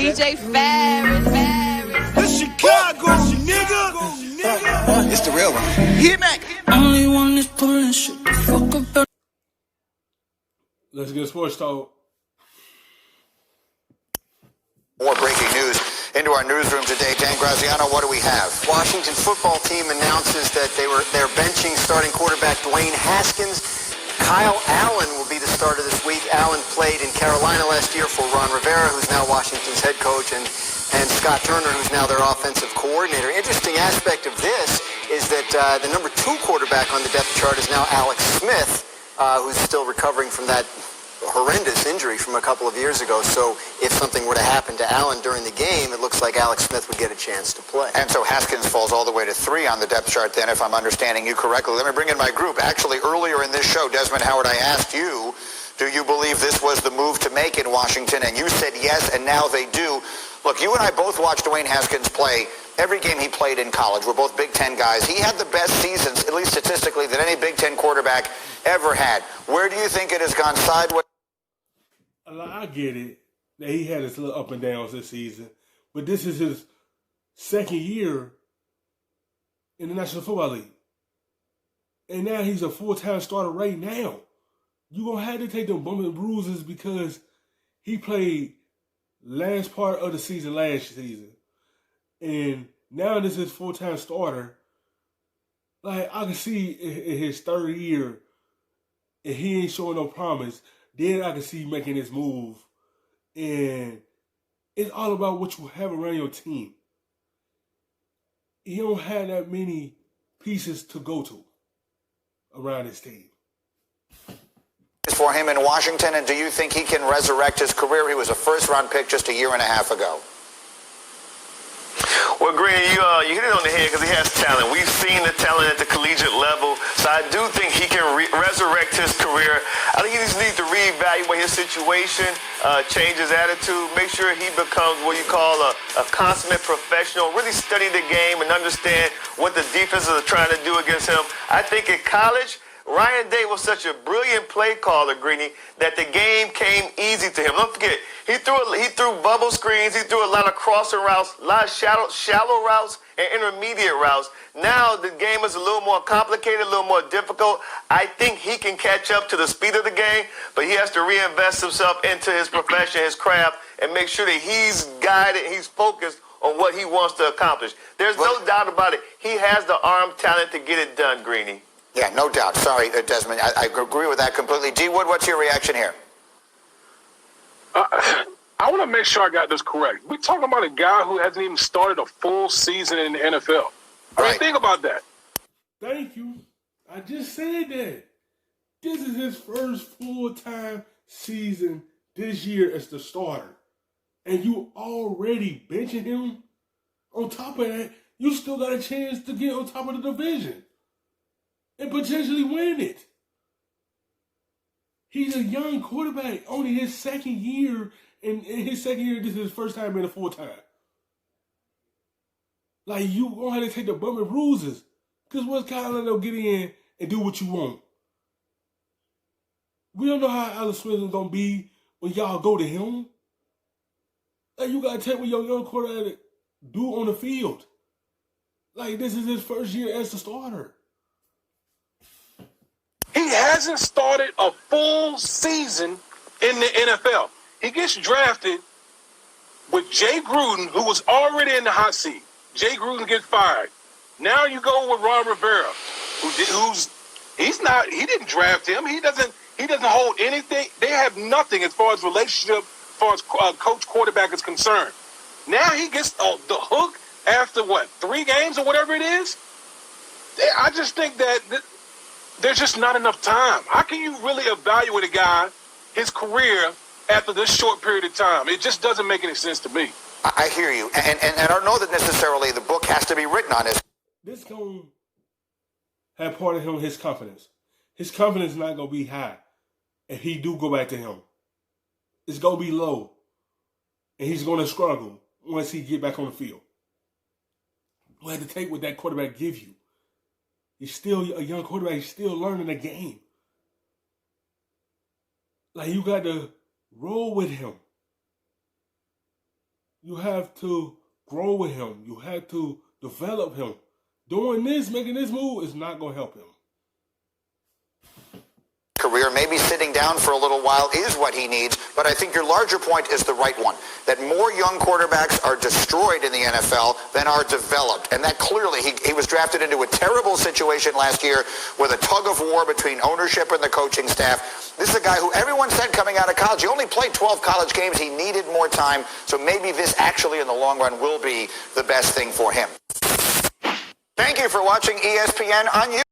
DJ Ferris. The Chicago, nigga. It's the real one. Hit me. Only one is pulling shit the fuck up. Let's get sports talk. More breaking news into our newsroom today. Dan Graziano, what do we have? Washington football team announces that they're benching starting quarterback Dwayne Haskins. Kyle Allen will be the starter this week. Allen played in Carolina last year for Ron Rivera, who's now Washington's head coach, and Scott Turner, who's now their offensive coordinator. Interesting aspect of this is that the number 2 quarterback on the depth chart is now Alex Smith, who's still recovering from that horrendous injury from a couple of years ago. So if something were to happen to Allen during the game, it looks like Alex Smith would get a chance to play. And so Haskins falls all the way to 3 on the depth chart then, if I'm understanding you correctly. Let me bring in my group. Actually, earlier in this show, Desmond Howard, I asked you, do you believe this was the move to make in Washington? And you said yes, and now they do. Look, you and I both watched Dwayne Haskins play every game he played in college. We're both Big Ten guys. He had the best seasons, at least statistically, that any Big Ten quarterback ever had. Where do you think it has gone sideways? I get it that he had his little up and downs this season, but this is his second year in the National Football League. And now he's a full-time starter right now. You're going to have to take them bumps and bruises because he played last part of the season last season. And now this is his full-time starter. Like, I can see in his third year, and he ain't showing no promise, then I can see making this move. And it's all about what you have around your team. You don't have that many pieces to go to around his team. For him in Washington, and do you think he can resurrect his career? He was a first-round pick just a year and a half ago. Well, Green, you hit it on the head because he has talent. We've seen the talent at the collegiate level, so I do think he can resurrect his career. I think he just needs to reevaluate his situation, change his attitude, make sure he becomes what you call a consummate professional, really study the game and understand what the defenses are trying to do against him. I think in college, Ryan Day was such a brilliant play caller, Greeny, that the game came easy to him. Don't forget, he threw bubble screens, he threw a lot of crossing routes, a lot of shallow routes and intermediate routes. Now the game is a little more complicated, a little more difficult. I think he can catch up to the speed of the game, but he has to reinvest himself into his profession, his craft, and make sure that he's guided, he's focused on what he wants to accomplish. There's no doubt about it. He has the arm talent to get it done, Greeny. Yeah, no doubt. Sorry, Desmond. I agree with that completely. D. Wood, what's your reaction here? I want to make sure I got this correct. We're talking about a guy who hasn't even started a full season in the NFL. What do you think about that? Thank you. I just said that. This is his first full-time season this year as the starter. And you already benching him? On top of that, you still got a chance to get on top of the division and potentially win it. He's a young quarterback, only his second year, and in his second year, this is his first time being a full-time. Like, you gonna have to take the bump and bruises, because what's Kyle Allen get in and do what you want? We don't know how Alex Smith is gonna be when y'all go to him. Like, you gotta take what your young quarterback do on the field. Like, this is his first year as the starter. He hasn't started a full season in the NFL. He gets drafted with Jay Gruden, who was already in the hot seat. Jay Gruden gets fired. Now you go with Ron Rivera, he didn't draft him. He doesn't hold anything. They have nothing as far as relationship, as far as coach quarterback is concerned. Now he gets the hook after 3 games or whatever it is. I just think that there's just not enough time. How can you really evaluate a guy, his career, after this short period of time? It just doesn't make any sense to me. I hear you. And I don't know that necessarily the book has to be written on this. This going to have part of him, his confidence. His confidence is not going to be high if he do go back to him. It's going to be low. And he's going to struggle once he get back on the field. You have to take what that quarterback gives you. He's still a young quarterback. He's still learning the game. Like, you got to roll with him. You have to grow with him. You have to develop him. Doing this, making this move is not going to help him. Career, maybe sitting down for a little while is what he needs, but I think your larger point is the right one, that more young quarterbacks are destroyed in the NFL than are developed, and that clearly he was drafted into a terrible situation last year with a tug of war between ownership and the coaching staff. This is a guy who everyone said coming out of college, he only played 12 college games, he needed more time, so maybe this actually in the long run will be the best thing for him. Thank you for watching ESPN on YouTube.